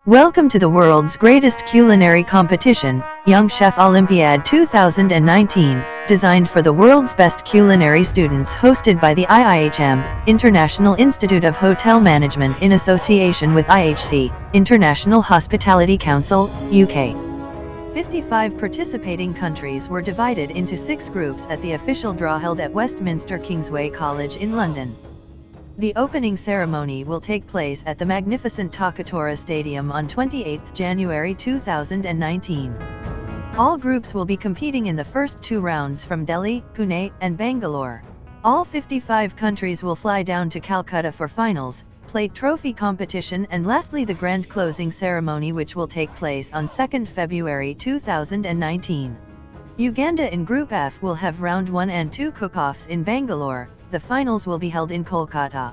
Welcome to the world's greatest culinary competition, Young Chef Olympiad 2019, designed for the world's best culinary students, hosted by the IIHM, International Institute of Hotel Management in association with IHC, International Hospitality Council, UK. 55 participating countries were divided into 6 groups at the official draw held at Westminster Kingsway College in London. The opening ceremony will take place at the magnificent Takatora Stadium on 28 January 2019. All groups will be competing in the first 2 rounds from Delhi, Pune, and Bangalore. All 55 countries will fly down to Calcutta for finals, plate trophy competition, and lastly the grand closing ceremony, which will take place on 2 February 2019. Uganda in Group F will have round 1 and 2 cook-offs in Bangalore. The finals will be held in Kolkata.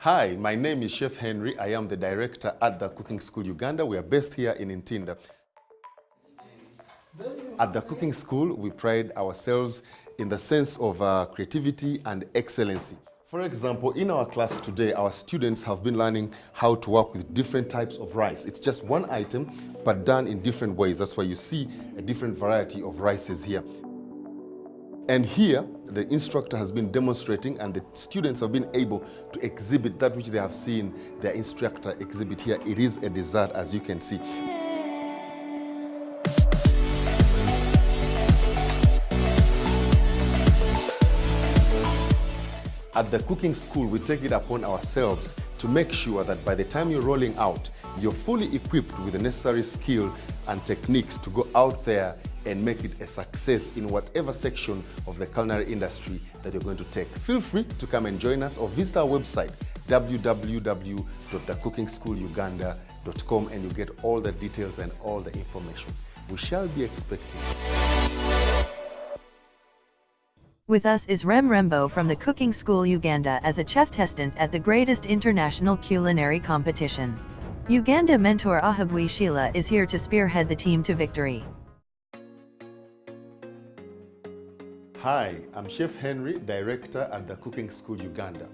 Hi, my name is Chef Henry. I am the director at the Cooking School Uganda. We are based here in Ntinda. At the Cooking School, we pride ourselves in the sense of creativity and excellency. For example, in our class today, our students have been learning how to work with different types of rice. It's just one item, but done in different ways. That's why you see a different variety of rices here. And here, the instructor has been demonstrating, and the students have been able to exhibit that which they have seen their instructor exhibit here. It is a dessert, as you can see. At the cooking school, we take it upon ourselves to make sure that by the time you're rolling out, you're fully equipped with the necessary skill and techniques to go out there and make it a success in whatever section of the culinary industry that you're going to take. Feel free to come and join us or visit our website www.thecookingschooluganda.com and you get all the details and all the information. We shall be expecting. With us is Rem Rembo from the Cooking School Uganda as a Cheftestant at the greatest international culinary competition. Uganda mentor Ahabwe Sheila is here to spearhead the team to victory. Hi, I'm Chef Henry, Director at the Cooking School Uganda.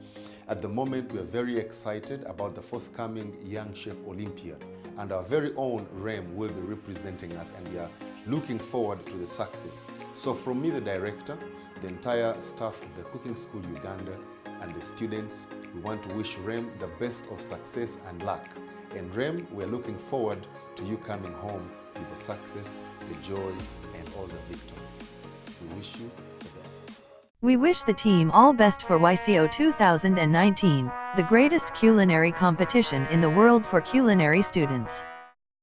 At the moment, we are very excited about the forthcoming Young Chef Olympiad, and our very own Rem will be representing us, and we are looking forward to the success. So from me, the Director, the entire staff of the Cooking School Uganda, and the students, we want to wish Rem the best of success and luck. And Rem, we're looking forward to you coming home with the success, the joy, and all the victory. We wish you the best. We wish the team all best for YCO 2019, the greatest culinary competition in the world for culinary students.